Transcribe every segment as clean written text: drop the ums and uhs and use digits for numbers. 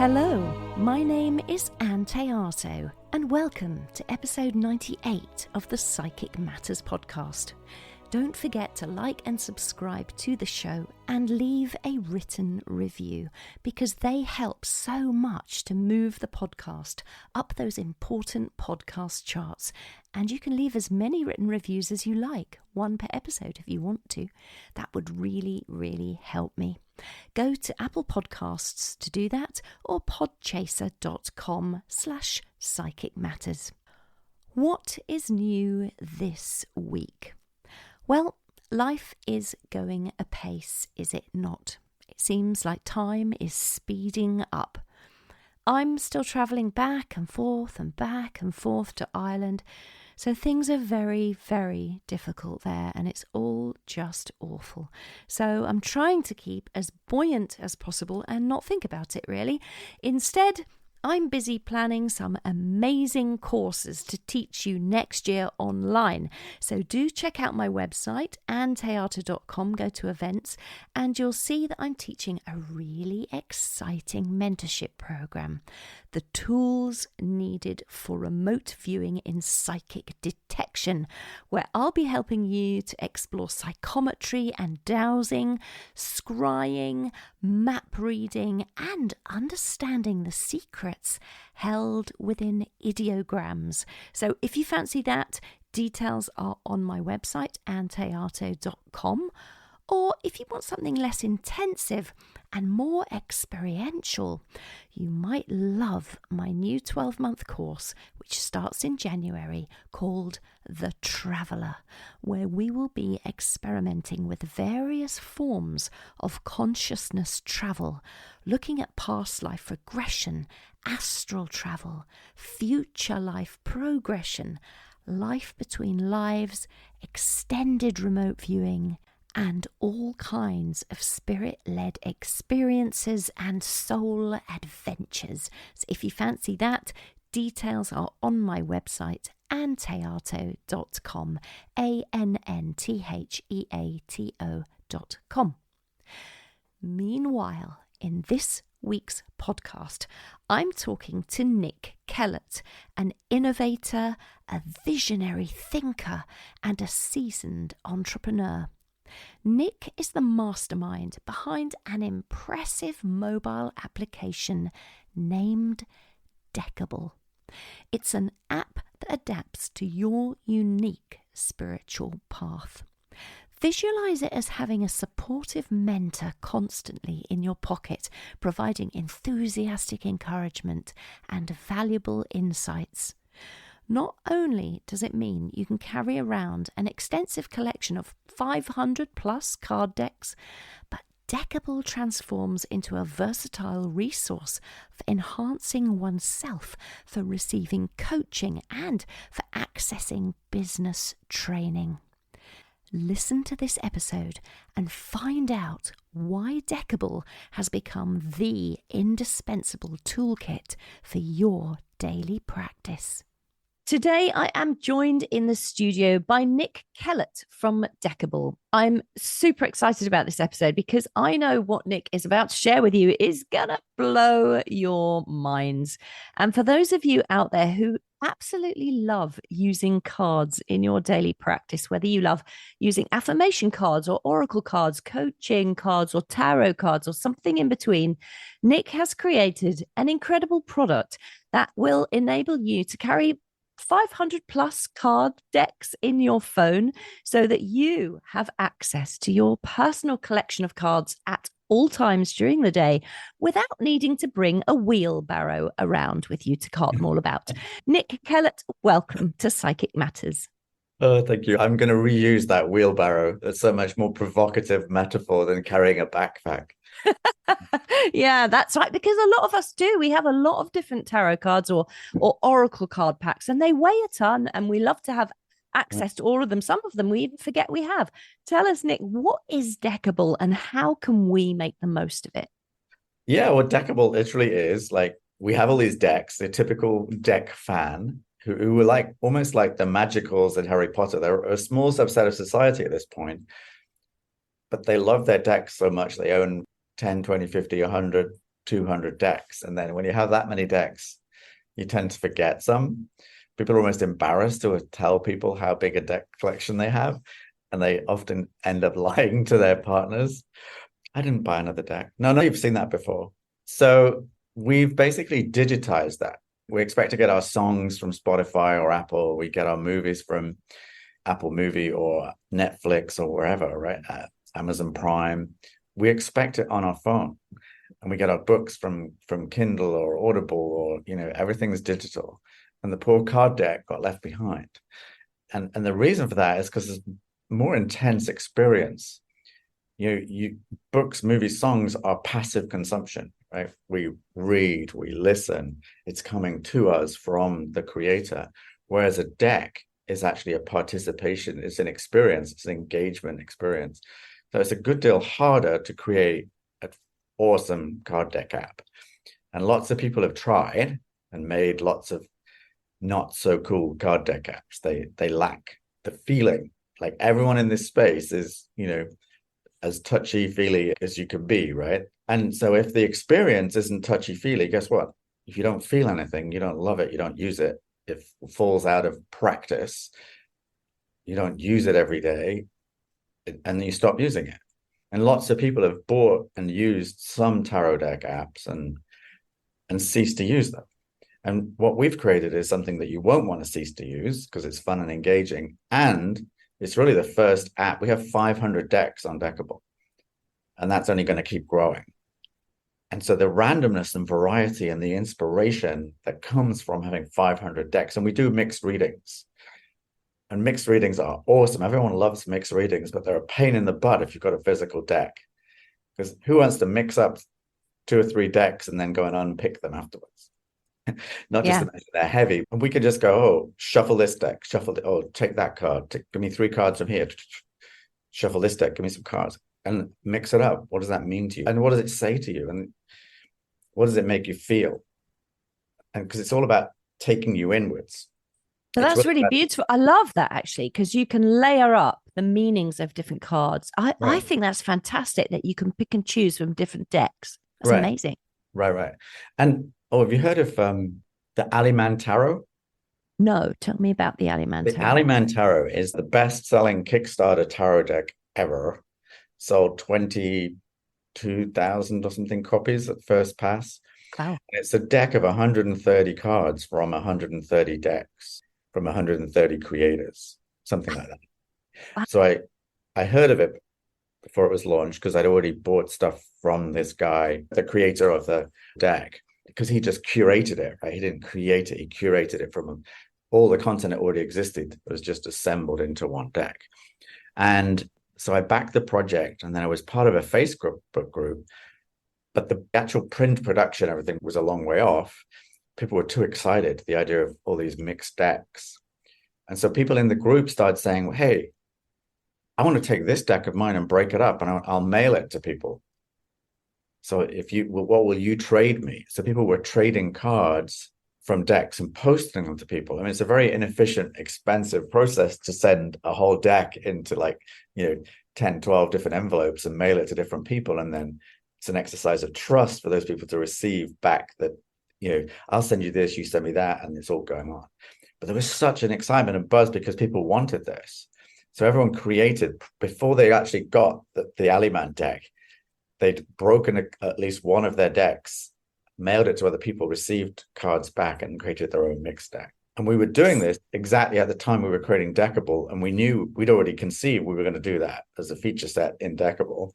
Hello, my name is Anne Teato, and welcome to episode 98 of the Psychic Matters podcast. Don't forget to like and subscribe to the show and leave a written review, because they help so much to move the podcast up those important podcast charts. And you can leave as many written reviews as you like, one per episode if you want to. That would really, really help me. Go to Apple Podcasts to do that, or podchaser.com/psychic matters. What is new this week? Well, life is going apace, is it not? It seems like time is speeding up. I'm still travelling back and forth to Ireland, so things are very, very difficult there, and it's all just awful. So I'm trying to keep as buoyant as possible and not think about it, really. Instead, I'm busy planning some amazing courses to teach you next year online. So do check out my website, anneteato.com, go to events, and you'll see that I'm teaching a really exciting mentorship program. The tools needed for remote viewing in psychic detection, where I'll be helping you to explore psychometry and dowsing, scrying, map reading, and understanding the secrets held within ideograms. So if you fancy that, details are on my website, anneteato.com. Or if you want something less intensive and more experiential, you might love my new 12-month course, which starts in January, called The Traveller, where we will be experimenting with various forms of consciousness travel, looking at past life regression, astral travel, future life progression, life between lives, extended remote viewing, and all kinds of spirit-led experiences and soul adventures. So if you fancy that, details are on my website, anneteato.com, ANNTHEATO.com. Meanwhile, in this week's podcast, I'm talking to Nick Kellet, an innovator, a visionary thinker, and a seasoned entrepreneur. Nick is the mastermind behind an impressive mobile application named Deckible. It's an app that adapts to your unique spiritual path. Visualize it as having a supportive mentor constantly in your pocket, providing enthusiastic encouragement and valuable insights. Not only does it mean you can carry around an extensive collection of 500 plus card decks, but Deckible transforms into a versatile resource for enhancing oneself, for receiving coaching, and for accessing business training. Listen to this episode and find out why Deckible has become the indispensable toolkit for your daily practice. Today, I am joined in the studio by Nick Kellet from Deckible. I'm super excited about this episode because I know what Nick is about to share with you is going to blow your minds. And for those of you out there who absolutely love using cards in your daily practice, whether you love using affirmation cards or oracle cards, coaching cards or tarot cards or something in between, Nick has created an incredible product that will enable you to carry 500 plus card decks in your phone so that you have access to your personal collection of cards at all times during the day without needing to bring a wheelbarrow around with you to cart them all about. Nick Kellet, welcome to Psychic Matters. Oh, thank you. I'm going to reuse that wheelbarrow. That's so much more provocative metaphor than carrying a backpack. Yeah, that's right, because a lot of us do. We have a lot of different tarot cards or oracle card packs, and they weigh a ton, and we love to have access to all of them. Some of them we even forget we have. Tell us, Nick, what is Deckible and how can we make the most of it? Yeah, what Deckible literally is, like, we have all these decks, the typical deck fan who are like almost like the magicals in Harry Potter. They're a small subset of society at this point, but they love their decks so much. They own 10, 20, 50, 100 200 decks. And then when you have that many decks, you tend to forget some. People are almost embarrassed to tell people how big a deck collection they have. And they often end up lying to their partners. I didn't buy another deck. No, you've seen that before. So we've basically digitized that. We expect to get our songs from Spotify or Apple. We get our movies from Apple Movie or Netflix or wherever, right? Amazon Prime. We expect it on our phone. And we get our books from Kindle or Audible, or, everything's digital. And the poor card deck got left behind. And the reason for that is because it's more intense experience. Books, movies, songs are passive consumption, right? We read, we listen, it's coming to us from the creator. Whereas a deck is actually a participation, it's an experience, it's an engagement experience. So it's a good deal harder to create an awesome card deck app. And lots of people have tried and made lots of not so cool card deck apps. They lack the feeling. Like everyone in this space is, as touchy-feely as you can be, right? And so if the experience isn't touchy-feely, guess what? If you don't feel anything, you don't love it, you don't use it, it falls out of practice, you don't use it every day, and you stop using it. And lots of people have bought and used some tarot deck apps and ceased to use them. And what we've created is something that you won't want to cease to use because it's fun and engaging. And it's really the first app. We have 500 decks on Deckible, and that's only going to keep growing. And so the randomness and variety and the inspiration that comes from having 500 decks, and we do mixed readings. And mixed readings are awesome. Everyone loves mixed readings, but they're a pain in the butt if you've got a physical deck. Because who wants to mix up 2 or 3 decks and then go and unpick them afterwards? Not just to mention they're heavy. And we can just go, oh, shuffle this deck, take that card, give me 3 cards from here, shuffle this deck, give me some cards, and mix it up. What does that mean to you? And what does it say to you? And what does it make you feel? And because it's all about taking you inwards. So that's really beautiful. I love that, actually, because you can layer up the meanings of different cards. I think that's fantastic that you can pick and choose from different decks. That's amazing. Right. And have you heard of the Aliman Tarot? No, tell me about the Aliman Tarot. The Aliman Tarot is the best-selling Kickstarter tarot deck ever. Sold 22,000 or something copies at first pass. Wow. And it's a deck of 130 cards from 130 decks from 130 creators, something like that. Wow. So I heard of it before it was launched because I'd already bought stuff from this guy, the creator of the deck, because he just curated it, right? He didn't create it, he curated it from all the content that already existed. It was just assembled into one deck. And so I backed the project, and then I was part of a Facebook group, but the actual print production, everything was a long way off. People were too excited, the idea of all these mixed decks. And so people in the group started saying, hey, I want to take this deck of mine and break it up, and I'll mail it to people. So what will you trade me? So people were trading cards from decks and posting them to people. I mean, it's a very inefficient, expensive process to send a whole deck into 10, 12 different envelopes and mail it to different people. And then it's an exercise of trust for those people to receive back that, I'll send you this, you send me that, and it's all going on. But there was such an excitement and buzz because people wanted this. So everyone created, before they actually got the Aliman deck, they'd broken at least one of their decks, mailed it to other people, received cards back, and created their own mixed deck. And we were doing this exactly at the time we were creating Deckible, and we knew we'd already conceived we were going to do that as a feature set in Deckible.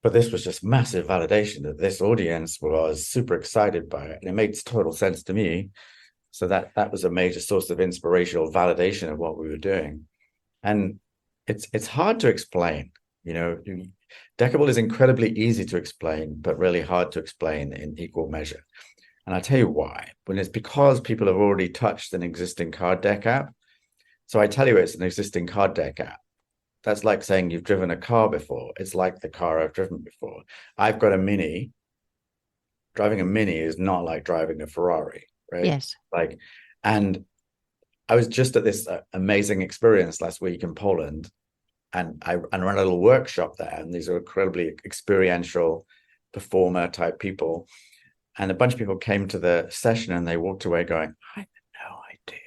But this was just massive validation that this audience was super excited by it. And it made total sense to me. So that was a major source of inspirational validation of what we were doing. And it's hard to explain. Deckible is incredibly easy to explain, but really hard to explain in equal measure. And I'll tell you why. When it's because people have already touched an existing card deck app. So I tell you, it's an existing card deck app. That's like saying you've driven a car before. It's like the car I've driven before. I've got a Mini. Driving a Mini is not like driving a Ferrari, right? Yes. And I was just at this amazing experience last week in Poland, and I ran a little workshop there, and these are incredibly experiential performer type people. And a bunch of people came to the session and they walked away going, I had no idea.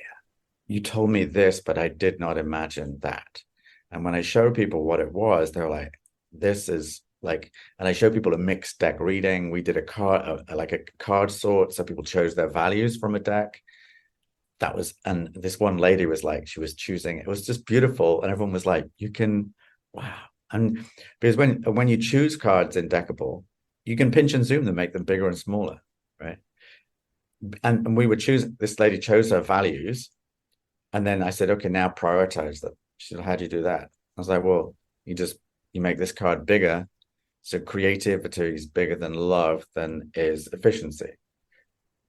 You told me this, but I did not imagine that. And when I showed people what it was, they were like, this is like, and I showed people a mixed deck reading. We did a card, like a card sort. So people chose their values from a deck. That was, and this one lady was like, she was choosing, it was just beautiful. And everyone was like, you can, wow. And because when you choose cards in Deckible, you can pinch and zoom them, make them bigger and smaller, right? And we would choose, this lady chose her values. And then I said, okay, now prioritize them. She said, how do you do that? I was like, well, you make this card bigger. So creativity is bigger than love, than is efficiency.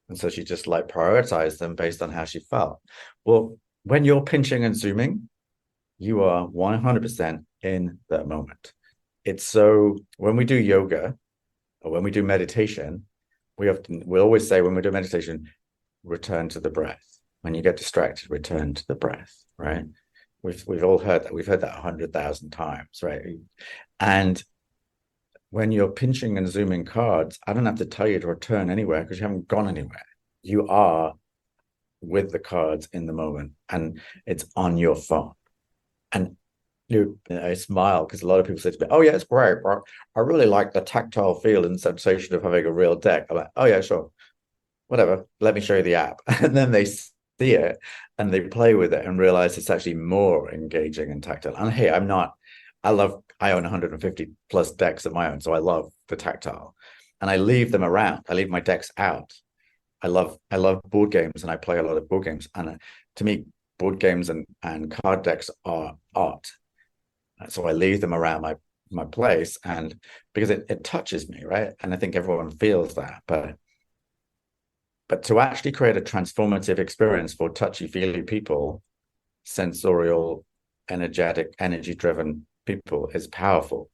And so she just like prioritized them based on how she felt. Well, when you're pinching and zooming, you are 100% in that moment. It's so, when we do yoga or when we do meditation, we always say when we do meditation, return to the breath. When you get distracted, return to the breath, right? We've all heard that. We've heard that 100,000 times, right? And when you're pinching and zooming cards, I don't have to tell you to return anywhere because you haven't gone anywhere. You are with the cards in the moment, and it's on your phone. And I smile because a lot of people say to me, "Oh yeah, it's great, but I really like the tactile feel and sensation of having a real deck." I'm like, "Oh yeah, sure, whatever. Let me show you the app." And then they see it and they play with it and realize it's actually more engaging and tactile. And hey, I own 150 plus decks of my own, so I love the tactile, and I leave them around. I leave my decks out. I love board games, and I play a lot of board games. And to me, board games and card decks are art. So I leave them around my place, and because it touches me, right? And I think everyone feels that, but to actually create a transformative experience for touchy-feely people, sensorial, energetic, energy-driven people is powerful.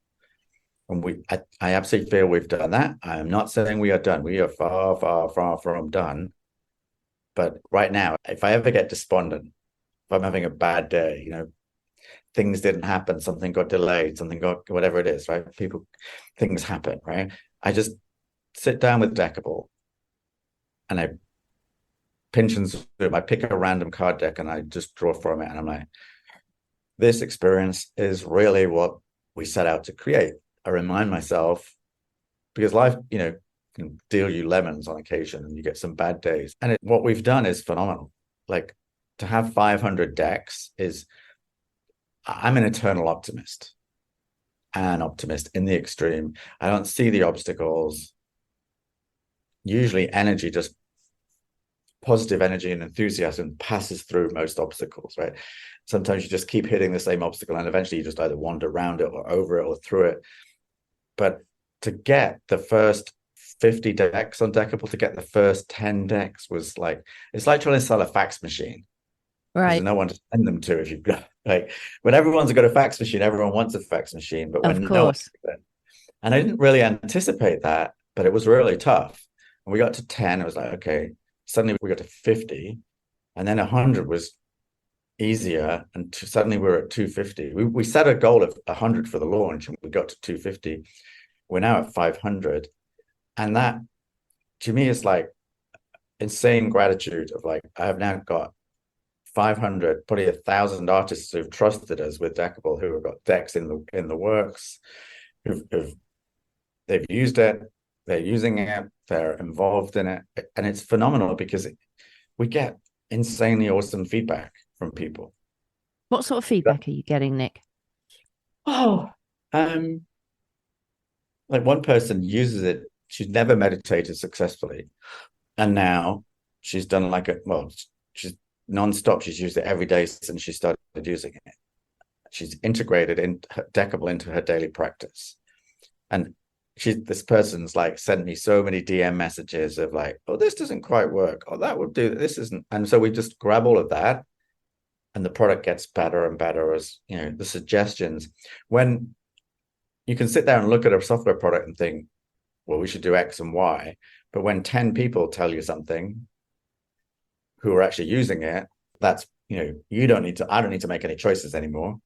And I absolutely feel we've done that. I am not saying we are done. We are far, far, far from done. But right now, if I ever get despondent, if I'm having a bad day, things didn't happen, something got delayed, something got whatever it is, right? Things happen, right? I just sit down with Deckible and I pinch and zoom. I pick a random card deck and I just draw from it. And I'm like, this experience is really what we set out to create. I remind myself, because life, can deal you lemons on occasion and you get some bad days. And what we've done is phenomenal. Like, to have 500 decks I'm an eternal optimist, an optimist in the extreme. I don't see the obstacles. Usually positive energy and enthusiasm passes through most obstacles, right? Sometimes you just keep hitting the same obstacle and eventually you just either wander around it or over it or through it. But to get the first 50 decks on Deckible, to get the first 10 decks was like, it's like trying to sell a fax machine. Right. There's no one to send them to if you've got, like, when everyone's got a fax machine, everyone wants a fax machine. But when no one's, and I didn't really anticipate that, but it was really tough. And we got to 10, it was like, okay, suddenly we got to 50, and then 100 was easier, and suddenly we were at 250. We set a goal of 100 for the launch, and we got to 250. We're now at 500, and that to me is like insane gratitude of like, I have now got 500, probably 1,000 artists who've trusted us with Deckible, who have got decks in the works, they've used it, they're using it, they're involved in it, and it's phenomenal because we get insanely awesome feedback from people. What sort of feedback are you getting, Nick? Oh, like one person uses it. She's never meditated successfully, and now she's done she's nonstop. She's used it every day since she started using it. She's integrated Deckible into her daily practice, and this person's like sent me so many DM messages of like, oh, this doesn't quite work, oh, that would do, this isn't. And so we just grab all of that, and the product gets better and better as the suggestions. When you can sit there and look at a software product and think, well, we should do X and Y, but when 10 people tell you something who are actually using it, that's I don't need to make any choices anymore.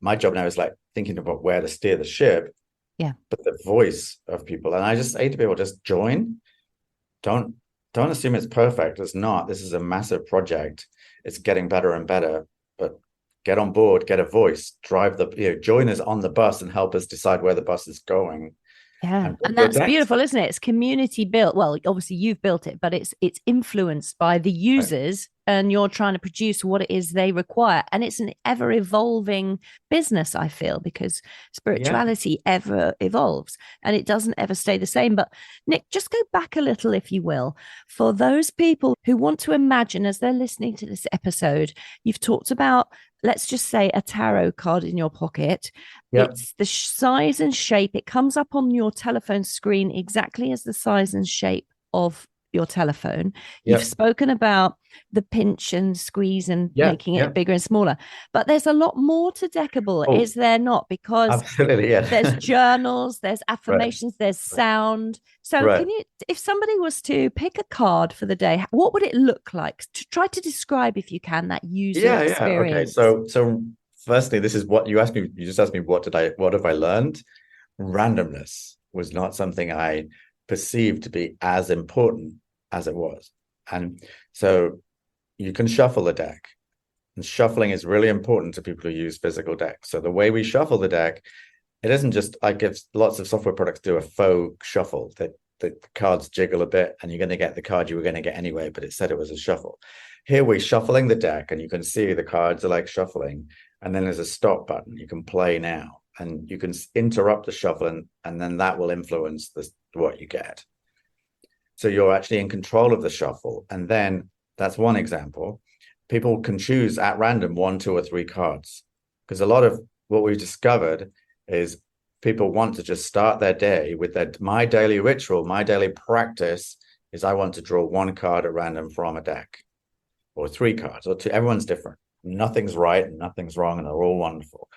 My job now is like thinking about where to steer the ship Yeah. but the voice of people. And I just say to people, just join. Don't don't assume it's perfect. It's not. This is a massive project. It's getting better and better. But get on board, get a voice, drive join us on the bus and help us decide where the bus is going. Yeah. And bring And your that's decks. beautiful, isn't it? It's community built. Well, obviously you've built it, but it's influenced by the Right. users and you're trying to produce what it is they require. And it's an ever evolving business, I feel, because Yeah. spirituality ever evolves and it doesn't ever stay the same. But Nick, just go back a little, if you will, for those people who want to imagine as they're listening to this episode, you've talked about, let's just say, a tarot card in your pocket. Yep. It's the size and shape. It comes up on your telephone screen exactly as the size and shape of your telephone. You've Yep. spoken about the pinch and squeeze and Yeah. making Yeah. it bigger and smaller. But there's a lot more to Deckible, Oh, is there not? Because absolutely. there's Yeah. journals, there's Right. affirmations, there's sound. So Right. can you, if somebody was to pick a card for the day, what would it look like? To try to describe, if you can, that user Yeah. Yeah. Okay. experience. So firstly, this is what you asked me. You just asked me, what have I learned? Randomness was not something I perceived to be as important as it was. And so you can shuffle the deck. And shuffling is really important to people who use physical decks. So the way we shuffle the deck, it isn't just like if lots of software products do a faux shuffle, that the cards jiggle a bit and you're going to get the card you were going to get anyway, but it said it was a shuffle. Here we're shuffling the deck and you can see the cards are like shuffling. And then there's a stop button. You can play now and you can interrupt the shuffling and then that will influence what you get. So you're actually in control of the shuffle. And then that's one example. People can choose at random 1, 2, or 3 cards. Because a lot of what we've discovered is people want to just start their day with my daily ritual, my daily practice is I want to draw 1 card at random from a deck, or 3 cards, or 2. Everyone's different. Nothing's right and nothing's wrong, and they're all wonderful.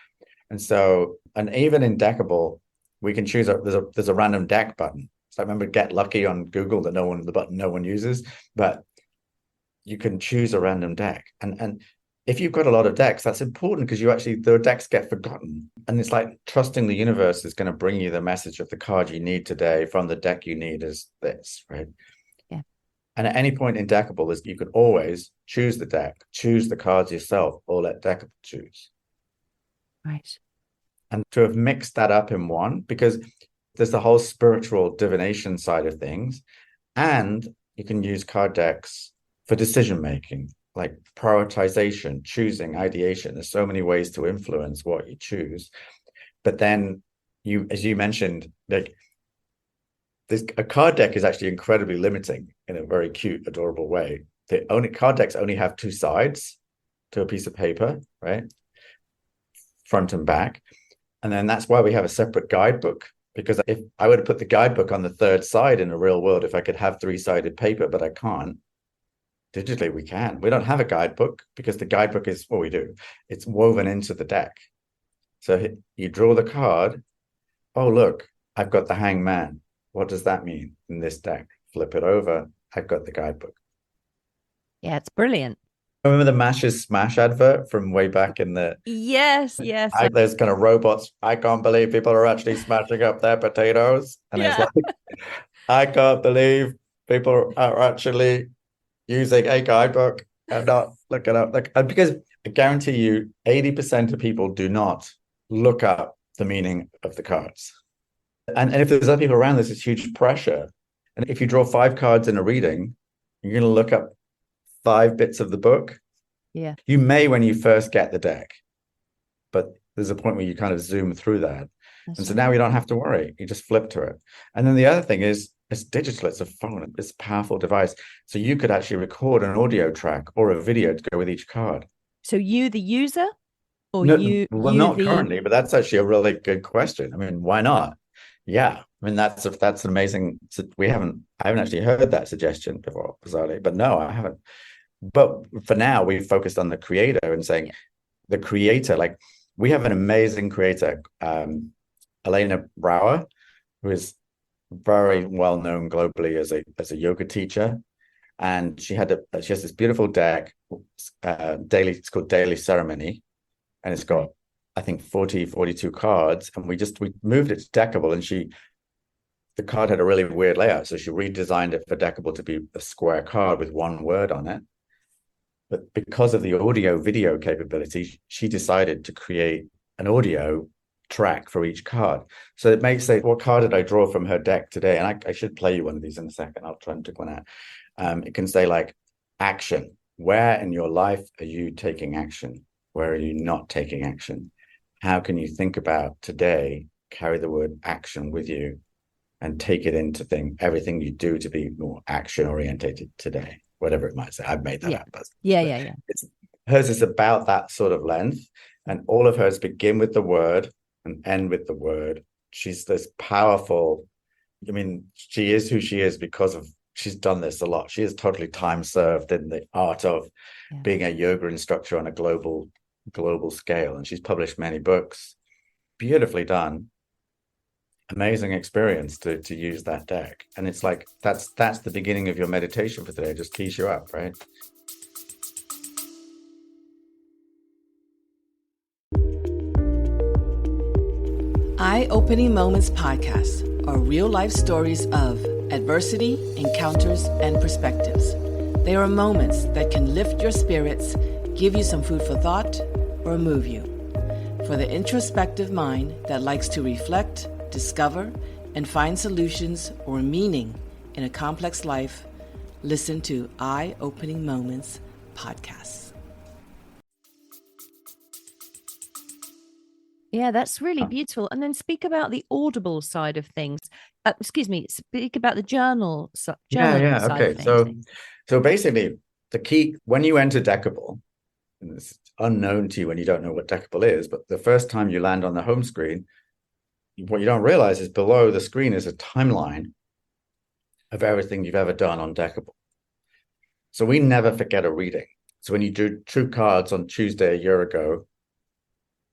And so, and even in Deckible, we can choose there's a random deck button. So I remember Get Lucky on Google, the button no one uses, but you can choose a random deck. And if you've got a lot of decks, that's important because the decks get forgotten. And it's like trusting the universe is going to bring you the message of the card you need today from the deck you need is this, right? Yeah. And at any point in Deckible, you could always choose the deck, choose the cards yourself, or let Deckible choose. Right. And to have mixed that up in one, because there's the whole spiritual divination side of things, and you can use card decks for decision making, like prioritization, choosing, ideation. There's so many ways to influence what you choose. But then as you mentioned, like a card deck is actually incredibly limiting in a very cute, adorable way. Card decks only have 2 sides to a piece of paper, right? Front and back. And then that's why we have a separate guidebook. Because if I would have put the guidebook on the 3rd side in the real world, if I could have 3-sided paper, but I can't, digitally we can. We don't have a guidebook because the guidebook is what we do. It's woven into the deck. So you draw the card. Oh, look, I've got the hangman. What does that mean in this deck? Flip it over. I've got the guidebook. Yeah, it's brilliant. Remember the Mash's Smash advert from way back in the... Yes, yes. There's kind of robots. I can't believe people are actually smashing up their potatoes. And it's Yeah. like, I can't believe people are actually using a guidebook and not looking up. Because I guarantee you, 80% of people do not look up the meaning of the cards. And if there's other people around, there's this huge pressure. And if you draw 5 cards in a reading, you're going to look up 5 bits of the book. Yeah. You may when you first get the deck, but there's a point where you kind of zoom through that. That's and so right. now you don't have to worry. You just flip to it. And then the other thing is it's digital. It's a phone. It's a powerful device. So you could actually record an audio track or a video to go with each card. So you, the user, or No, you, well, you, not the... currently, but that's actually a really good question. I mean, why not? Yeah. I mean, that's an amazing. I haven't actually heard that suggestion before, bizarrely, but no, I haven't. But for now, we've focused on the creator and saying the creator, like we have an amazing creator, Elena Brower, who is very well known globally as a yoga teacher, and she has this beautiful deck, it's called Daily Ceremony, and it's got I think 42 cards, and we moved it to Deckible, and the card had a really weird layout. So she redesigned it for Deckible to be a square card with one word on it. But because of the audio video capability, she decided to create an audio track for each card. So it makes say, what card did I draw from her deck today? And I should play you one of these in a second. I'll try and take one out. It can say like action. Where in your life are you taking action? Where are you not taking action? How can you think about today, carry the word action with you and take it into everything you do to be more action orientated today, whatever it might say. I've made that up. Yeah. Hers is about that sort of length, and all of hers begin with the word and end with the word. She's this powerful, I mean, she is who she is because she's done this a lot. She is totally time served in the art of being a yoga instructor on a global scale. And she's published many books. Beautifully done. Amazing experience to use that deck. And it's like, that's the beginning of your meditation for today. It just keys you up, right? Eye-Opening Moments podcast are real-life stories of adversity, encounters, and perspectives. They are moments that can lift your spirits, give you some food for thought, or move you. For the introspective mind that likes to reflect, discover, and find solutions or meaning in a complex life, listen to Eye-Opening Moments podcasts. Yeah, that's really beautiful. And then speak about the audible side of things. Speak about the journal side Okay. of things. So basically, the key, when you enter Deckible, and it's unknown to you when you don't know what Deckible is, but the first time you land on the home screen, what you don't realize is below the screen is a timeline of everything you've ever done on Deckible. So we never forget a reading. So when you drew cards on Tuesday a year ago,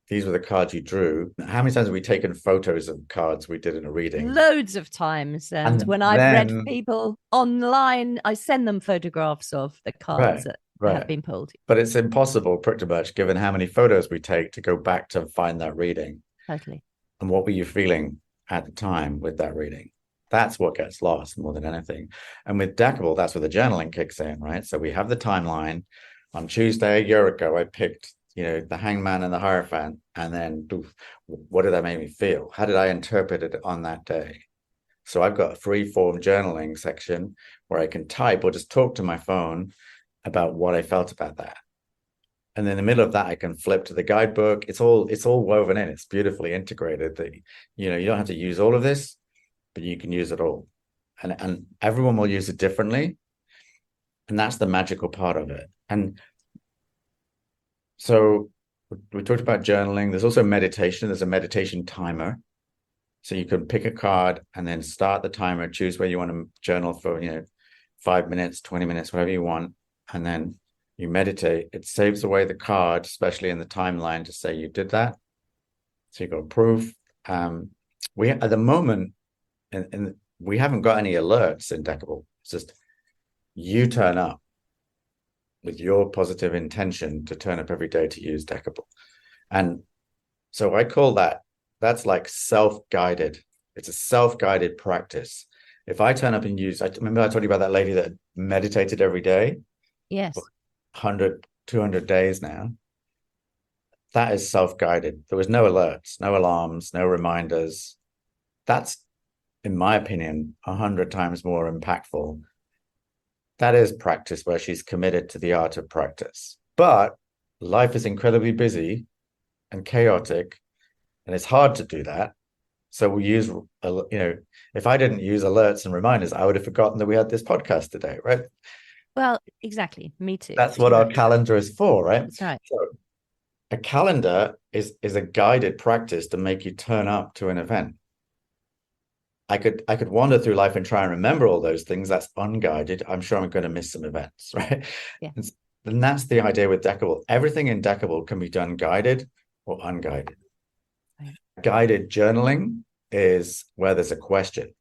these were the cards you drew. How many times have we taken photos of cards we did in a reading? Loads of times. And when I've read people online, I send them photographs of the cards that have been pulled. But it's impossible, pretty much, given how many photos we take, to go back to find that reading. Totally. And what were you feeling at the time with that reading? That's what gets lost more than anything. And with Deckible, that's where the journaling kicks in, right? So we have the timeline. On Tuesday a year ago, I picked the Hangman and the Hierophant, and then what did that make me feel? How did I interpret it on that day? So I've got a free form journaling section where I can type or just talk to my phone about what I felt about that. And in the middle of that, I can flip to the guidebook. It's all woven in. It's beautifully integrated. That you don't have to use all of this, but you can use it all. And everyone will use it differently. And that's the magical part of it. And so we talked about journaling. There's also meditation. There's a meditation timer. So you can pick a card and then start the timer, choose where you want to journal for, 5 minutes, 20 minutes, whatever you want. And then you meditate. It saves away the card, especially in the timeline, to say you did that. So you got proof. We at the moment, and we haven't got any alerts in Deckible. It's just you turn up with your positive intention to turn up every day to use Deckible. And so I call that's like self-guided. It's a self-guided practice. If I turn up and I remember I told you about that lady that meditated every day. Yes. 100, 200 days now. That is self-guided. There was no alerts, no alarms, no reminders. That's, in my opinion, 100 times more impactful. That is practice where she's committed to the art of practice. But life is incredibly busy and chaotic, and it's hard to do that. So we use, if I didn't use alerts and reminders, I would have forgotten that we had this podcast today, right? Well, exactly. Me too. That's what our calendar is for, right? That's right. So a calendar is a guided practice to make you turn up to an event. I could wander through life and try and remember all those things. That's unguided. I'm sure I'm going to miss some events, right? Yeah. And that's the idea with Deckible. Everything in Deckible can be done guided or unguided. Right. Guided journaling is where there's a question.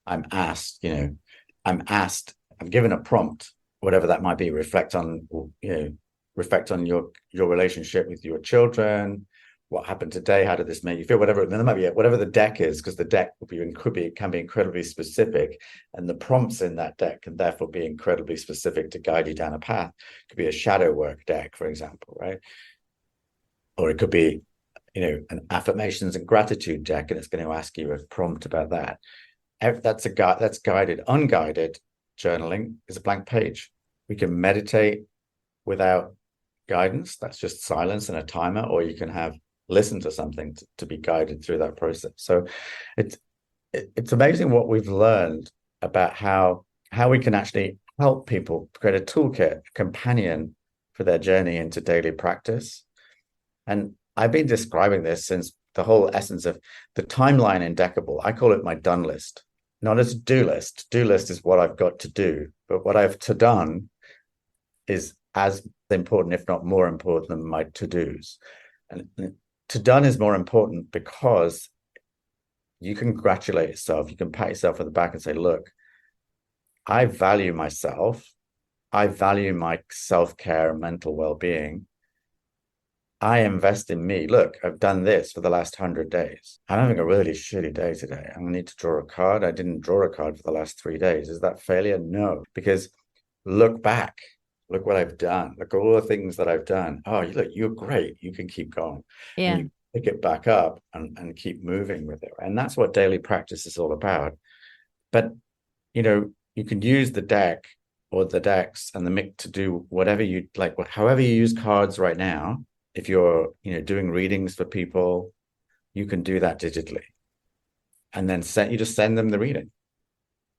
I'm asked, I'm given a prompt, whatever that might be. Reflect on your relationship with your children, what happened today? How did this make you feel? Whatever, there might be whatever the deck is, because the deck can be incredibly specific, and the prompts in that deck can therefore be incredibly specific to guide you down a path. It could be a shadow work deck, for example, right? Or it could be, an affirmations and gratitude deck, and it's going to ask you a prompt about that. That's guided. Unguided journaling is a blank page. We can meditate without guidance. That's just silence and a timer, or you can listen to something to be guided through that process. So it's amazing what we've learned about how we can actually help people create a toolkit, a companion for their journey into daily practice. And I've been describing this since the whole essence of the timeline in Deckible. I call it my done list, not as a do list. Do list is what I've got to do, but what I've to done is as important, if not more important, than my to-dos. And to done is more important because you can congratulate yourself. You can pat yourself on the back and say, look, I value myself. I value my self-care and mental well-being. I invest in me. Look, I've done this for the last 100 days. I'm having a really shitty day today. I'm going to need to draw a card. I didn't draw a card for the last 3 days. Is that failure? No, because look back. Look what I've done. Look at all the things that I've done. Oh, look, you're great. You can keep going. Yeah. And you pick it back up and keep moving with it. And that's what daily practice is all about. But, you can use the deck or the decks and the mix to do whatever you like, however you use cards right now. If you're, doing readings for people, you can do that digitally. And then you just send them the reading.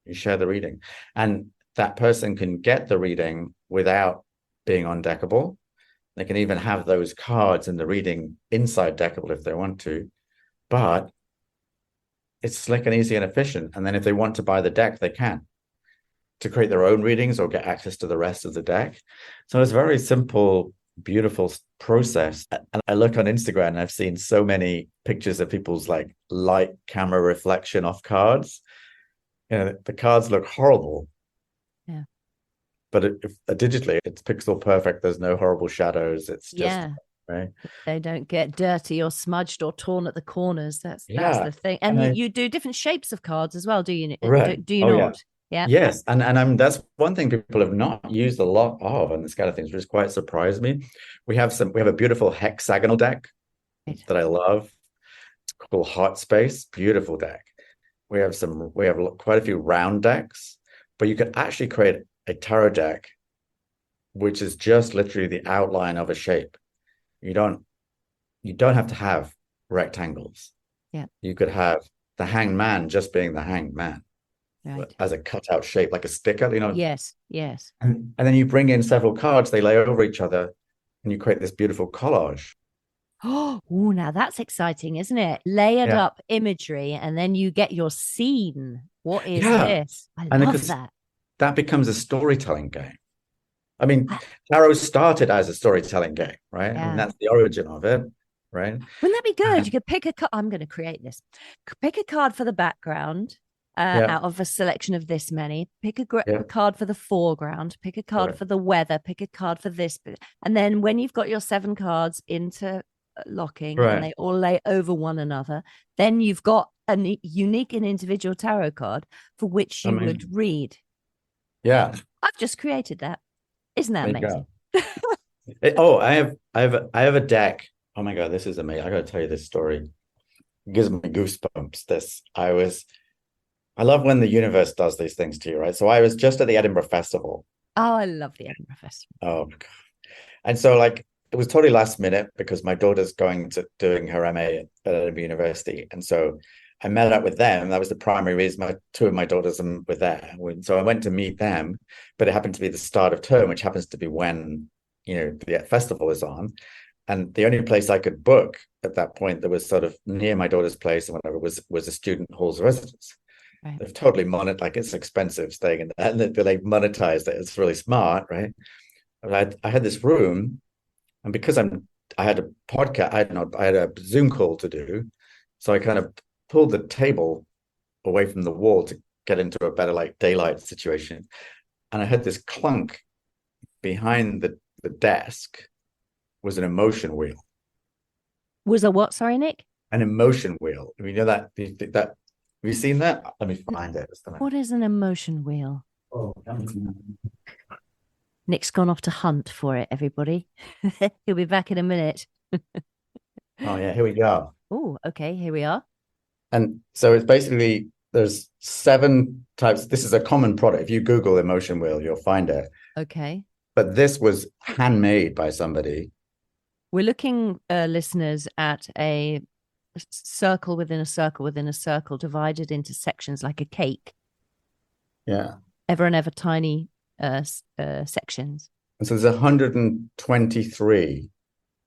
You share the reading. And that person can get the reading without being on Deckible. They can even have those cards and the reading inside Deckible if they want to. But it's slick and easy and efficient. And then if they want to buy the deck, they can, to create their own readings or get access to the rest of the deck. So it's very simple, beautiful process. And I look on Instagram and I've seen so many pictures of people's like light camera reflection off cards. The cards look horrible. Yeah. But digitally, it's pixel perfect. There's no horrible shadows. It's just right. They don't get dirty or smudged or torn at the corners. That's the thing. And you do different shapes of cards as well, do you? Right. Do you not? Yeah. Yes, and that's one thing people have not used a lot of, and this kind of things which quite surprised me. We have a beautiful hexagonal deck that I love. It's called Heart Space. Beautiful deck. We have quite a few round decks, but you could actually create a tarot deck, which is just literally the outline of a shape. You don't have to have rectangles. Yeah. You could have the hanged man just being the hanged man. Right. As a cutout shape, like a sticker, Yes. And then you bring in several cards, they lay over each other, and you create this beautiful collage. Oh, now that's exciting, isn't it? Layered up imagery, and then you get your scene. What is this? I love that. That becomes a storytelling game. I mean, tarot started as a storytelling game, right? Yeah. I mean, that's the origin of it, right? Wouldn't that be good? You could pick a card. I'm going to create this. Pick a card for the background. Out of a selection of this many, pick a card for the foreground, pick a card for the weather, pick a card for this, and then when you've got your 7 cards interlocking and they all lay over one another, then you've got a unique and individual tarot card for which you would read. Yeah, I've just created that. Isn't that amazing? I have a deck. Oh my god, this is amazing! I got to tell you this story. It gives me goosebumps. I love when the universe does these things to you, right? So I was just at the Edinburgh Festival. Oh, I love the Edinburgh Festival. Oh, God. And so it was totally last minute because my daughter's going to doing her MA at Edinburgh University. And so I met up with them. That was the primary reason 2 of my daughters were there. So I went to meet them, but it happened to be the start of term, which happens to be when, the festival is on. And the only place I could book at that point that was sort of near my daughter's place and whatever was a student hall's residence. Right. They've totally it's expensive staying in there, and they monetized it. It's really smart, right? I had this room, and because I had a podcast, I had a Zoom call to do, so I kind of pulled the table away from the wall to get into a better daylight situation, and I had this clunk behind the desk was an emotion wheel, Was a what? Sorry, Nick. An emotion wheel. You know that? Have you seen that? Let me find it. What is an emotion wheel? Oh, Nick's gone off to hunt for it, everybody. He'll be back in a minute. oh yeah, here we go. Oh, okay, here we are. And so it's basically there's 7 types. This is a common product. If you Google emotion wheel, you'll find it. Okay. But this was handmade by somebody. We're looking, listeners, at a circle within a circle within a circle divided into sections like a cake. Yeah. Ever and ever tiny sections. And so there's 123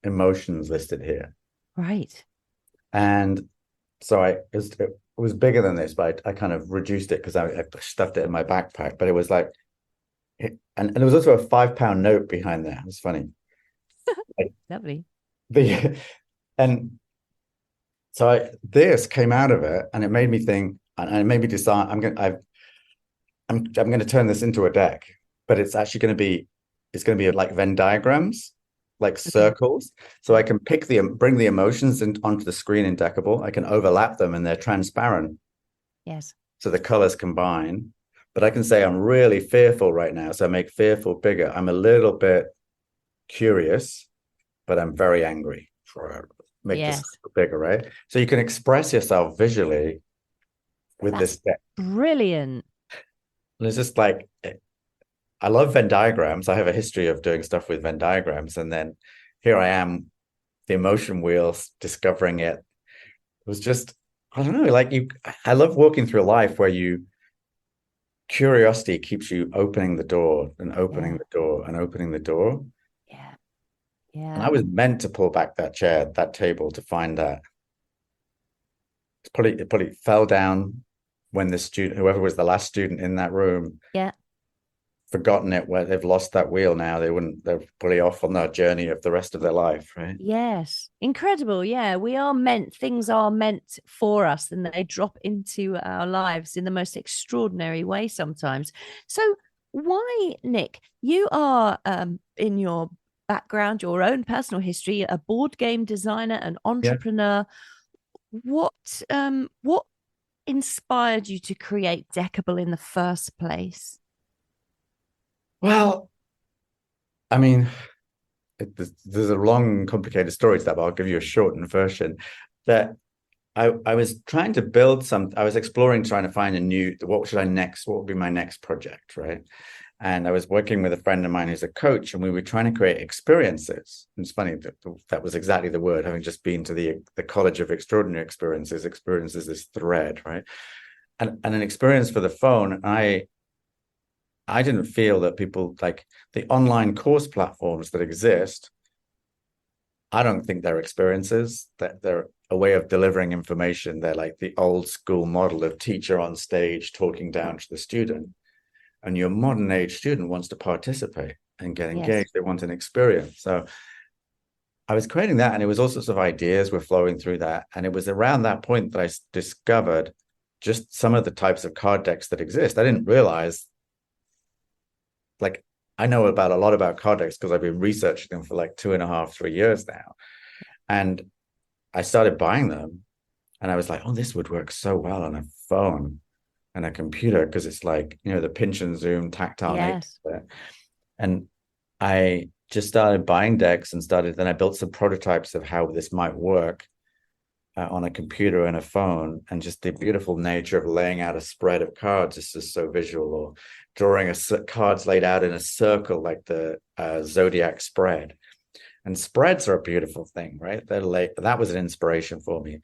emotions listed here. Right. And so it was bigger than this, but I kind of reduced it because I stuffed it in my backpack. But it was like, and there was also a £5 note behind there. It was funny. Lovely. And so this came out of it, and it made me think, and it made me decide I'm going to turn this into a deck, but it's actually going to be like Venn diagrams, like circles. So I can bring the emotions onto the screen in Deckible. I can overlap them, and they're transparent. Yes. So the colors combine. But I can say I'm really fearful right now, so I make fearful bigger. I'm a little bit curious, but I'm very angry. Make this bigger, right? So you can express yourself visually with this deck. Brilliant. And it's just like, I love Venn diagrams. I have a history of doing stuff with Venn diagrams. And then here I am, the emotion wheels, discovering it. It was just, I don't know, I love walking through life where curiosity keeps you opening the door and opening the door and opening the door. Yeah. Yeah. And I was meant to pull back that table to find that. It probably fell down when whoever was the last student in that room, forgotten it, where they've lost that wheel now. They're probably off on their journey of the rest of their life, right? Yes. Incredible. Yeah. Things are meant for us, and they drop into our lives in the most extraordinary way sometimes. So why, Nick, you are in your background, your own personal history, a board game designer, an entrepreneur. What inspired you to create Deckible in the first place? Well, I mean, there's a long, complicated story to that, but I'll give you a shortened version. That I was trying to build I was exploring, trying to find what would be my next project, right? And I was working with a friend of mine who's a coach, and we were trying to create experiences. And it's funny that was exactly the word, having just been to the College of Extraordinary Experiences. Experience is this thread, right? And an experience for the phone. I didn't feel that people, like the online course platforms that exist, I don't think they're experiences, that they're a way of delivering information. They're like the old school model of teacher on stage talking down to the student. And your modern age student wants to participate and get engaged. Yes. They want an experience. So I was creating that, and it was all sorts of ideas were flowing through that. And it was around that point that I discovered just some of the types of card decks that exist. I didn't realize, like, I know a lot about card decks because I've been researching them for like 2.5, 3 years now. And I started buying them, and I was like, oh, this would work so well on a phone and a computer, because it's like, the pinch and zoom tactile nature. And I just started buying decks then I built some prototypes of how this might work on a computer and a phone, and just the beautiful nature of laying out a spread of cards is just so visual, or drawing cards laid out in a circle like the zodiac spread. And spreads are a beautiful thing, right? That was an inspiration for me.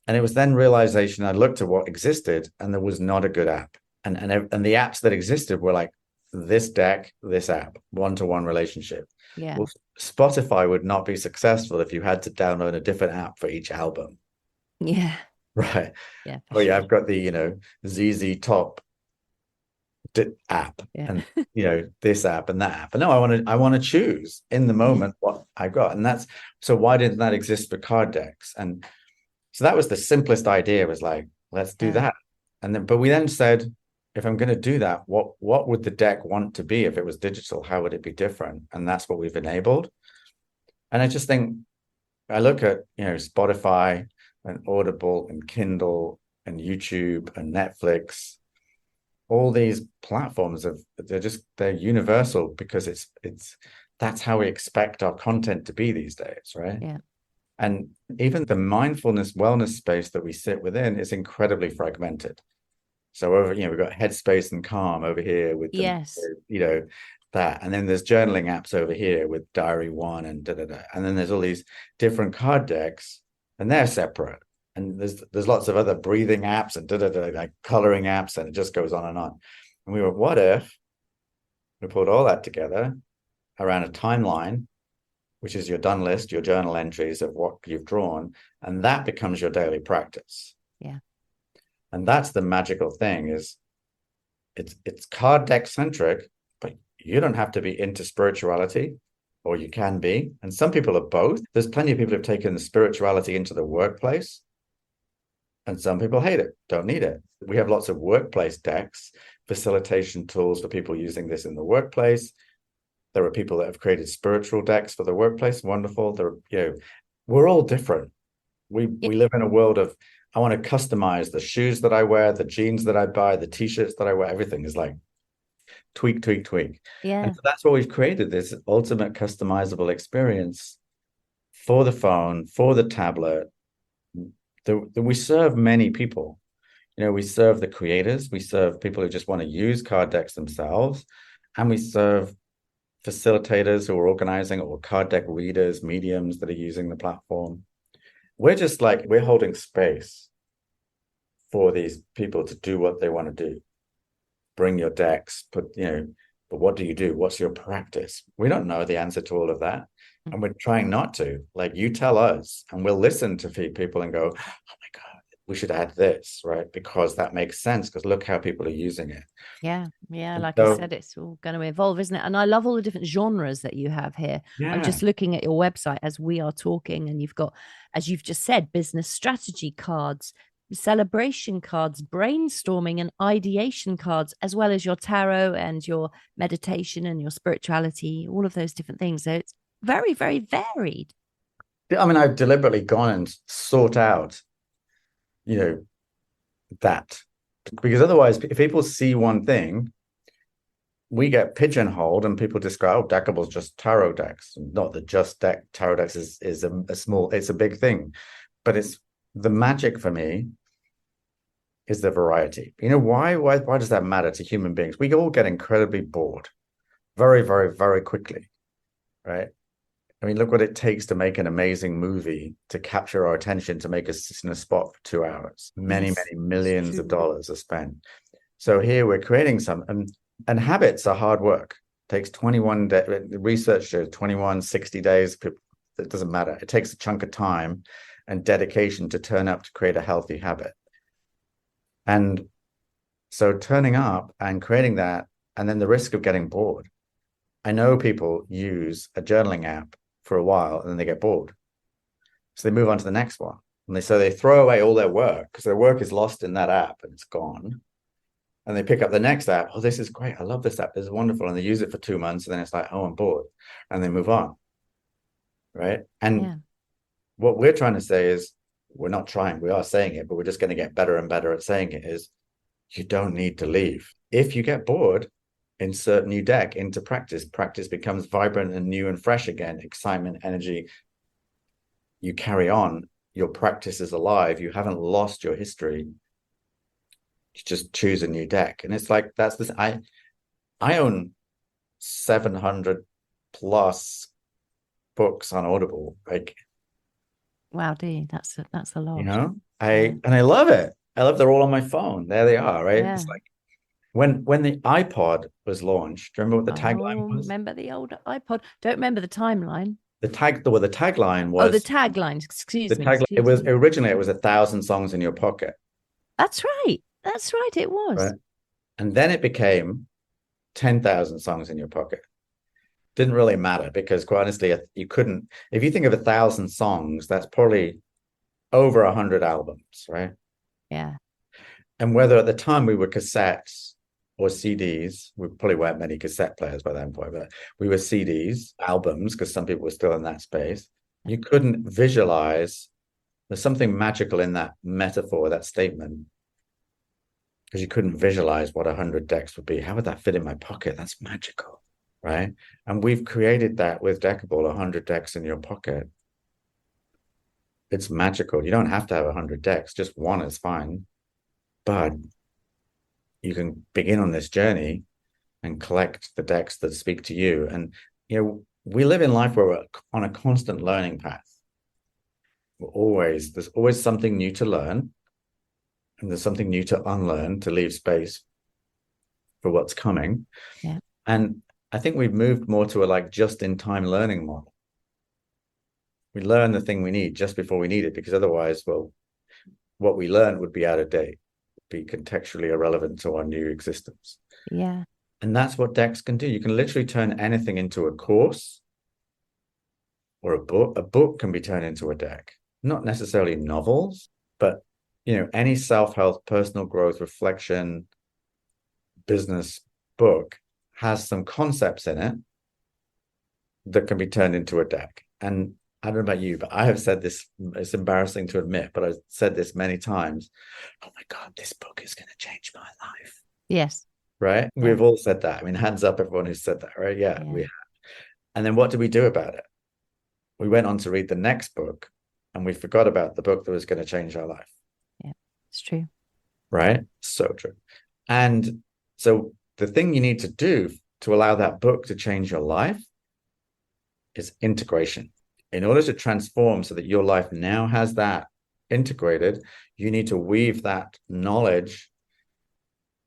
And it was then realization, I looked at what existed, and there was not a good app. And the apps that existed were like this deck, this app, one-to-one relationship. Yeah. Well, Spotify would not be successful if you had to download a different app for each album. Yeah. Right. Yeah. Yeah, I've got the, ZZ Top app, and this app and that app. And no, I want to choose in the moment what I've got. And so why didn't that exist for card decks? And so that was the simplest idea, was like, let's do that. But we then said, if I'm going to do that, what would the deck want to be if it was digital? How would it be different? And that's what we've enabled. And I just think I look at, Spotify and Audible and Kindle and YouTube and Netflix. All these platforms they're universal because that's how we expect our content to be these days, right? Yeah. And even the mindfulness wellness space that we sit within is incredibly fragmented. So over, we've got Headspace and Calm over here with Yes. that. And then there's journaling apps over here with Diary One and And then there's all these different card decks, and they're separate. And there's lots of other breathing apps and like coloring apps, and it just goes on and on. And we were, what if we put all that together around a timeline, which is your done list, your journal entries of what you've drawn, and that becomes your daily practice. Yeah. And that's the magical thing, is it's card deck centric, but you don't have to be into spirituality, or you can be. And some people are both. There's plenty of people who've taken the spirituality into the workplace, and some people hate it, don't need it. We have lots of workplace decks, facilitation tools for people using this in the workplace. There are people that have created spiritual decks for the workplace. Wonderful. We're all different. We live in a world of, I want to customize the shoes that I wear, the jeans that I buy, the t-shirts that I wear. Everything is like tweak, tweak, tweak. Yeah. And so that's what we've created, this ultimate customizable experience for the phone, for the tablet. We serve many people. We serve the creators, we serve people who just want to use card decks themselves, and we serve facilitators who are organizing, or card deck readers, mediums that are using the platform. We're holding space for these people to do what they want to do. Bring your decks, but what do you do? What's your practice? We don't know the answer to all of that. And we're trying not to. Like, you tell us, and we'll listen to people and go, oh my God, we should add this, right? Because that makes sense, because look how people are using it. Yeah. Like I said, it's all going to evolve, isn't it? And I love all the different genres that you have here. Yeah. I'm just looking at your website as we are talking, and you've got, as you've just said, business strategy cards, celebration cards, brainstorming and ideation cards, as well as your tarot and your meditation and your spirituality, all of those different things. So it's very, very varied. I mean, I've deliberately gone and sought out, that, because otherwise, if people see one thing, we get pigeonholed, and people describe, oh, Deckible's just tarot decks. Not that just tarot decks is it's a big thing, but it's the magic for me is the variety. Why does that matter to human beings? We all get incredibly bored very, very, very quickly, right? I mean, look what it takes to make an amazing movie, to capture our attention, to make us sit in a spot for 2 hours. Many millions of dollars are spent. So here we're creating some, and habits are hard work. It takes 21 days. Research shows 21, 60 days. It doesn't matter. It takes a chunk of time and dedication to turn up to create a healthy habit. And so turning up and creating that, and then the risk of getting bored. I know people use a journaling app for a while, and then they get bored. So they move on to the next one. And they throw away all their work, because their work is lost in that app and it's gone. And they pick up the next app. Oh, this is great. I love this app. This is wonderful. And they use it for 2 months, and then it's like, oh, I'm bored. And they move on. Right. And what we're trying to say is, we are saying it, but we're just going to get better and better at saying it, is you don't need to leave. If you get bored, insert new deck into practice. Practice becomes vibrant and new and fresh again. Excitement, energy. You carry on. Your practice is alive. You haven't lost your history. You just choose a new deck. And it's like, that's this. I own 700 plus books on Audible. Like, wow, dude, that's a lot. And I love it. I love they're all on my phone. There they are, right? Yeah. It's like, when the iPod was launched, do you remember what the tagline was? Remember the old iPod? Don't remember the timeline. The tagline was. Oh, the tagline. Excuse me. It was originally 1,000 songs in your pocket. That's right. It was. Right? And then it became 10,000 songs in your pocket. Didn't really matter, because quite honestly, you couldn't. If you think of 1,000 songs, that's probably over 100 albums, right? Yeah. And whether at the time we were cassettes or CDs, we probably weren't many cassette players by that point, but we were CDs, albums, because some people were still in that space. You couldn't visualize. There's something magical in that metaphor, that statement, because you couldn't visualize what 100 decks would be. How would that fit in my pocket? That's magical, right? And we've created that with Deckible, 100 decks in your pocket. It's magical. You don't have to have 100 decks. Just one is fine. But you can begin on this journey and collect the decks that speak to you. And, we live in life where we're on a constant learning path. There's always something new to learn, and there's something new to unlearn, to leave space for what's coming. Yeah. And I think we've moved more to a just-in-time learning model. We learn the thing we need just before we need it, because otherwise, well, what we learn would be out of date, be contextually irrelevant to our new existence. Yeah. And that's what decks can do. You can literally turn anything into a course or a book. A book can be turned into a deck. Not necessarily novels, but any self-help, personal growth, reflection, business book has some concepts in it that can be turned into a deck. And I don't know about you, but I have said this, it's embarrassing to admit, but I've said this many times. Oh my God, this book is going to change my life. Yes. Right? Yeah. We've all said that. I mean, hands up, everyone who's said that, right? Yeah, we have. And then what did we do about it? We went on to read the next book, and we forgot about the book that was going to change our life. Yeah, it's true. Right? So true. And so the thing you need to do to allow that book to change your life is integration. In order to transform so that your life now has that integrated, you need to weave that knowledge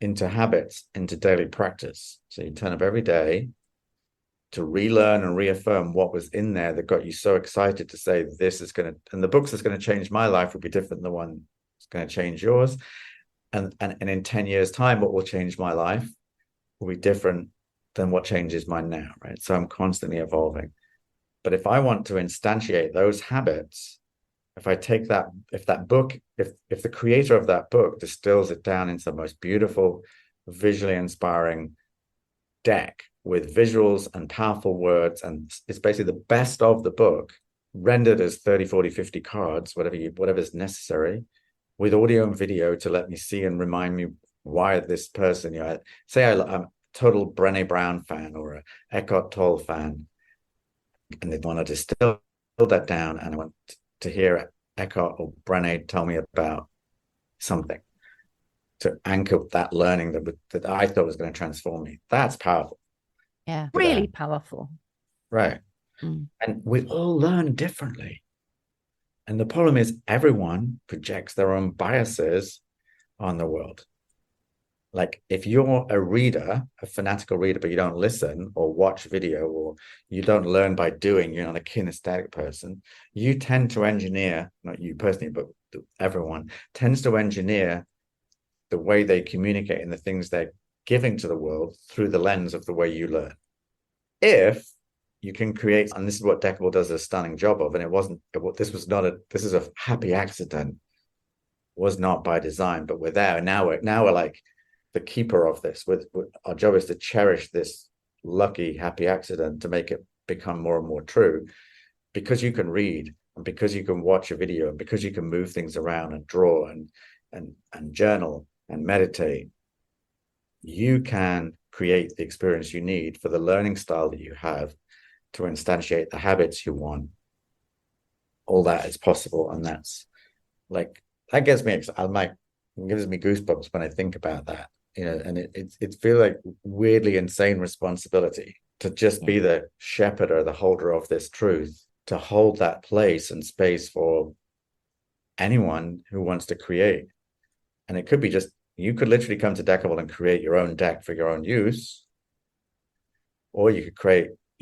into habits, into daily practice. So you turn up every day to relearn and reaffirm what was in there that got you so excited to say, this is going to, and the books that's going to change my life will be different than the one that's going to change yours. And in 10 years' time, what will change my life will be different than what changes mine now, right? So I'm constantly evolving. But if I want to instantiate those habits, if I take that, if the creator of that book distills it down into the most beautiful, visually inspiring deck with visuals and powerful words, and it's basically the best of the book rendered as 30, 40, 50 cards, whatever's necessary, with audio and video to let me see and remind me why this person, I'm a total Brené Brown fan or a Eckhart Tolle fan, and they want to distill that down, and I want to hear Eckhart or Brené tell me about something to anchor that learning that I thought was going to transform me. That's powerful. Yeah, really powerful. Right. And we all learn differently. And the problem is everyone projects their own biases on the world. Like if you're a reader, a fanatical reader, but you don't listen or watch video, or you don't learn by doing, you're not a kinesthetic person, you tend to engineer, not you personally, but everyone tends to engineer the way they communicate and the things they're giving to the world through the lens of the way you learn. If you can create, and this is what Deckible does a stunning job of, and this is a happy accident, was not by design, but we're there. Now we're like the keeper of this. Our job is to cherish this lucky, happy accident to make it become more and more true, because you can read, and because you can watch a video, and because you can move things around and draw and journal and meditate. You can create the experience you need for the learning style that you have to instantiate the habits you want. All that is possible, and that's like, that gives me goosebumps when I think about that. And it feels like weirdly insane responsibility to just be the shepherd or the holder of this truth, to hold that place and space for anyone who wants to create. And it could be just, you could literally come to Deckible and create your own deck for your own use, or you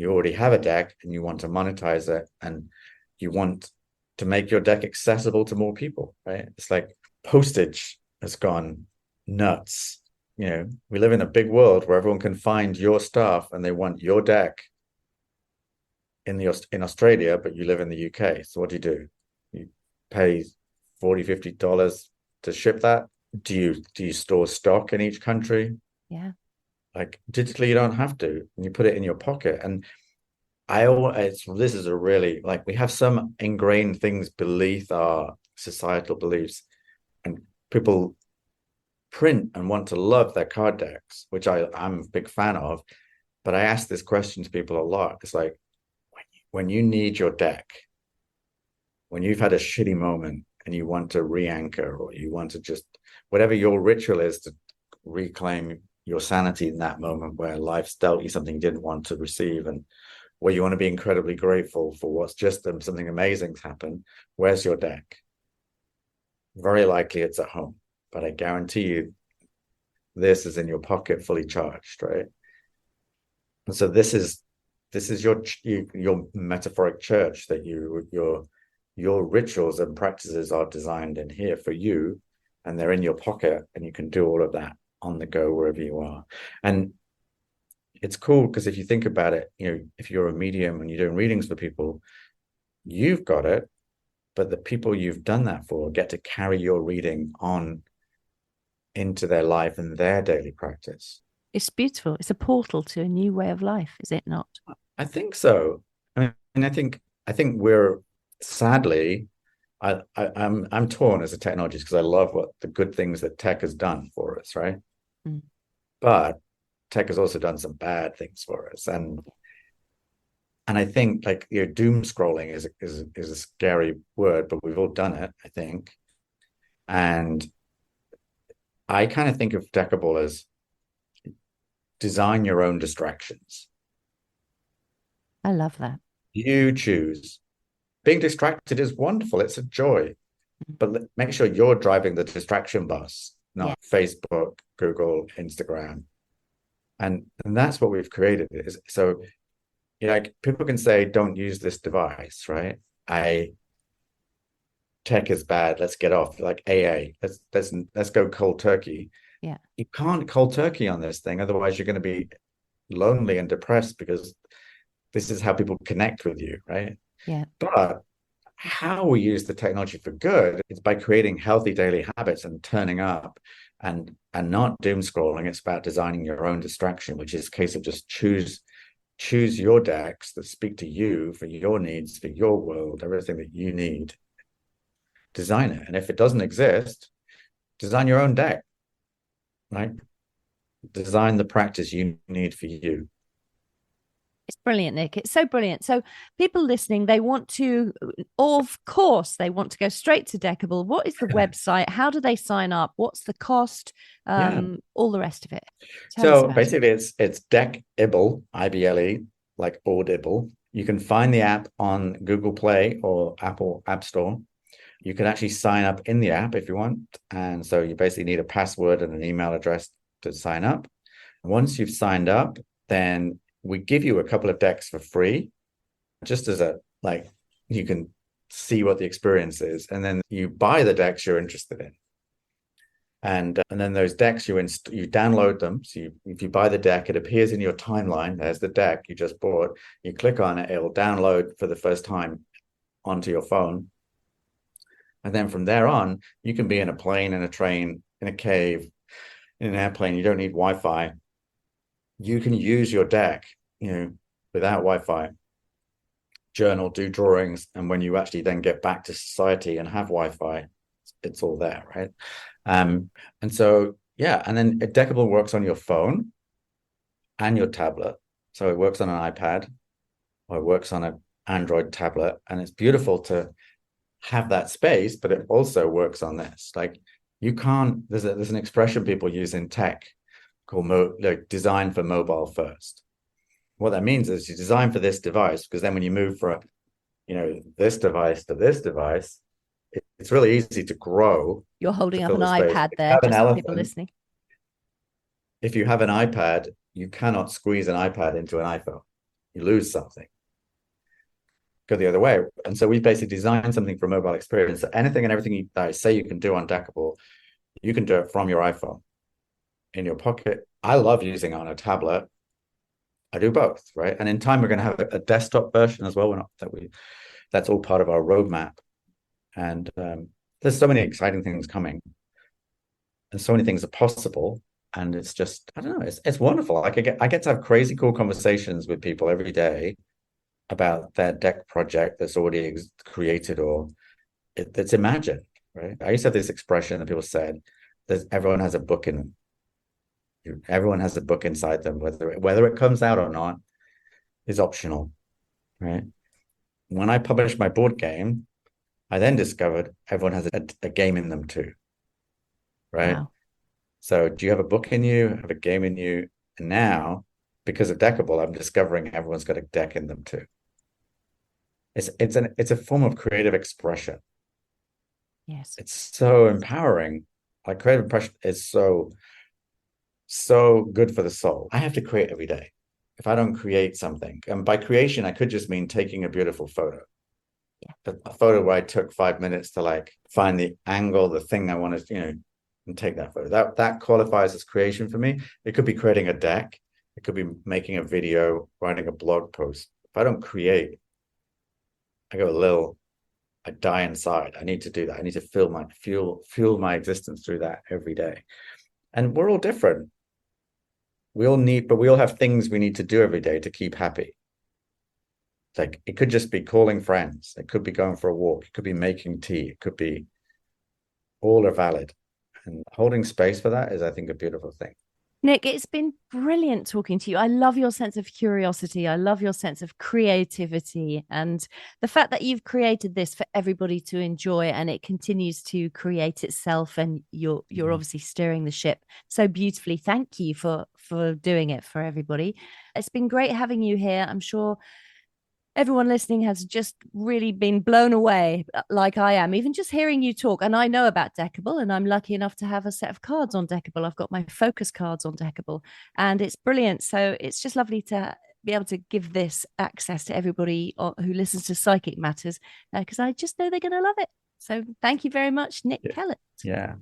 already have a deck and you want to monetize it, and you want to make your deck accessible to more people, right? It's like postage has gone nuts. We live in a big world where everyone can find your stuff and they want your deck in Australia, but you live in the UK. So what do? You pay $40, $50 to ship that? Do you store stock in each country? Yeah. Like digitally, you don't have to, and you put it in your pocket. And this is a really, like, we have some ingrained things beneath our societal beliefs, and people print and want to love their card decks, which I'm a big fan of. But I ask this question to people a lot. It's like, when you need your deck, when you've had a shitty moment and you want to re-anchor, or you want to just, whatever your ritual is to reclaim your sanity in that moment where life's dealt you something you didn't want to receive, and where you want to be incredibly grateful for what's just something amazing's happened, where's your deck? Very likely it's at home, but I guarantee you this is in your pocket, fully charged, right? And so this is your metaphoric church, that your rituals and practices are designed in here for you, and they're in your pocket, and you can do all of that on the go wherever you are. And it's cool because if you think about it, if you're a medium and you're doing readings for people, you've got it, but the people you've done that for get to carry your reading on into their life and their daily practice. It's beautiful. It's a portal to a new way of life, is it not? I think so. I mean, I think we're, sadly, I'm torn as a technologist, because I love what the good things that tech has done for us, right? Mm. But tech has also done some bad things for us, and I think, like, doom scrolling is a scary word, but we've all done it, I think. And I kind of think of Deckible as design your own distractions. I love that. You choose. Being distracted is wonderful. It's a joy. But make sure you're driving the distraction bus, not Facebook, Google, Instagram. And that's what we've created. So, like, people can say, don't use this device, right? Tech is bad. Let's get off. Like AA. Let's go cold turkey. Yeah. You can't cold turkey on this thing. Otherwise, you're going to be lonely and depressed, because this is how people connect with you, right? Yeah. But how we use the technology for good is by creating healthy daily habits and turning up, and not doom scrolling. It's about designing your own distraction, which is a case of just choose your decks that speak to you, for your needs, for your world, everything that you need. Design it. And if it doesn't exist, design your own deck, right? Design the practice you need for you. It's brilliant, Nick. It's so brilliant. So people listening, they want to, of course, they want to go straight to Deckible. What is the website? How do they sign up? What's the cost? All the rest of it. So basically, it's Deckible, IBLE, like audible. You can find the app on Google Play or Apple App Store. You can actually sign up in the app if you want. And so you basically need a password and an email address to sign up. And once you've signed up, then we give you a couple of decks for free, just as you can see what the experience is. And then you buy the decks you're interested in. And then those decks, you download them. So if you buy the deck, it appears in your timeline. There's the deck you just bought. You click on it, it'll download for the first time onto your phone. And then from there on, you can be in a plane, in a train, in a cave, in an airplane. You don't need Wi-Fi. You can use your deck, without Wi-Fi, journal, do drawings. And when you actually then get back to society and have Wi-Fi, it's all there, right? And so, and then Deckible works on your phone and your tablet. So it works on an iPad, or it works on an Android tablet. And it's beautiful to have that space, but it also works on this. Like, you can't, there's an expression people use in tech called design for mobile first. What that means is you design for this device, because then when you move from this device to this device, it's really easy to grow. You're holding up an iPad there, just for people listening. If you have an iPad, you cannot squeeze an iPad into an iPhone. You lose something. Go the other way. And so we basically designed something for a mobile experience. So anything and everything that I say you can do on Deckible, you can do it from your iPhone, in your pocket. I love using it on a tablet. I do both, right? And in time, we're going to have a desktop version as well. That's all part of our roadmap. And there's so many exciting things coming, and so many things are possible. And it's just, I don't know, it's wonderful. I get to have crazy cool conversations with people every day about their deck project that's already created or that's imagined, right? I used to have this expression that people said that everyone has a book in them. Everyone has a book inside them, whether it comes out or not is optional, right? When I published my board game, I then discovered everyone has a game in them too, right? Wow. So do you have a book in you, have a game in you? And now, because of Deckible, I'm discovering everyone's got a deck in them too. It's a form of creative expression. Yes. It's so empowering. Like creative expression is so good for the soul. I have to create every day. If I don't create something, and by creation, I could just mean taking a beautiful photo. Yeah. A photo where I took 5 minutes to like find the angle, the thing I wanted, and take that photo. That qualifies as creation for me. It could be creating a deck. It could be making a video, writing a blog post. If I don't create, I die inside. I need to do that. I need to fuel my existence through that every day. And we're all different. We all have things we need to do every day to keep happy. Like it could just be calling friends. It could be going for a walk. It could be making tea. It could be all are valid. And holding space for that is, I think, a beautiful thing. Nick, it's been brilliant talking to you. I love your sense of curiosity. I love your sense of creativity and the fact that you've created this for everybody to enjoy and it continues to create itself and you're obviously steering the ship so beautifully. Thank you for doing it for everybody. It's been great having you here. I'm sure everyone listening has just really been blown away like I am, even just hearing you talk. And I know about Deckible and I'm lucky enough to have a set of cards on Deckible. I've got my focus cards on Deckible and it's brilliant. So it's just lovely to be able to give this access to everybody who listens to Psychic Matters because I just know they're going to love it. So thank you very much, Nick Kellet. Yeah,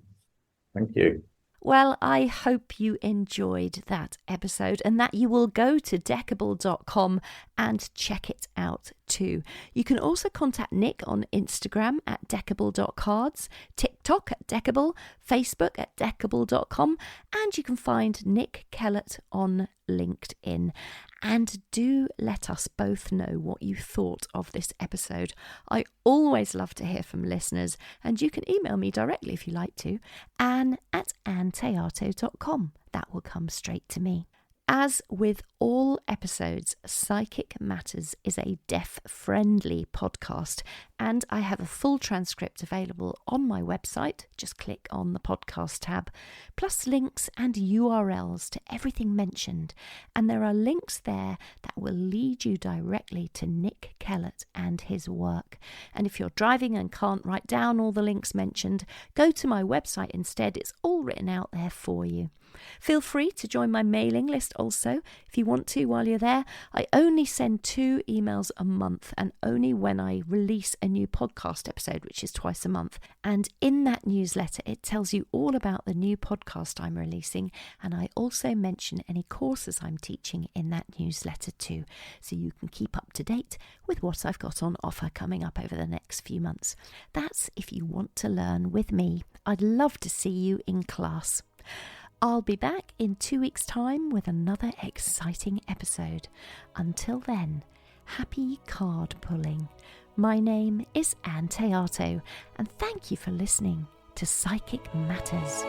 thank you. Well, I hope you enjoyed that episode and that you will go to deckible.com and check it out too. You can also contact Nick on Instagram at deckible.cards, TikTok at Deckible, Facebook at deckible.com, and you can find Nick Kellet on LinkedIn. And do let us both know what you thought of this episode. I always love to hear from listeners, and you can email me directly if you like to, ann@annteato.com. That will come straight to me. As with all episodes, Psychic Matters is a deaf-friendly podcast, and I have a full transcript available on my website. Just click on the podcast tab, plus links and URLs to everything mentioned. And there are links there that will lead you directly to Nick Kellet and his work. And if you're driving and can't write down all the links mentioned, go to my website instead. It's all written out there for you. Feel free to join my mailing list also if you want to while you're there. I only send 2 emails a month and only when I release a new podcast episode, which is twice a month. And in that newsletter, it tells you all about the new podcast I'm releasing. And I also mention any courses I'm teaching in that newsletter too. So you can keep up to date with what I've got on offer coming up over the next few months. That's if you want to learn with me. I'd love to see you in class. I'll be back in 2 weeks' time with another exciting episode. Until then, happy card pulling. My name is Ann Teato, and thank you for listening to Psychic Matters.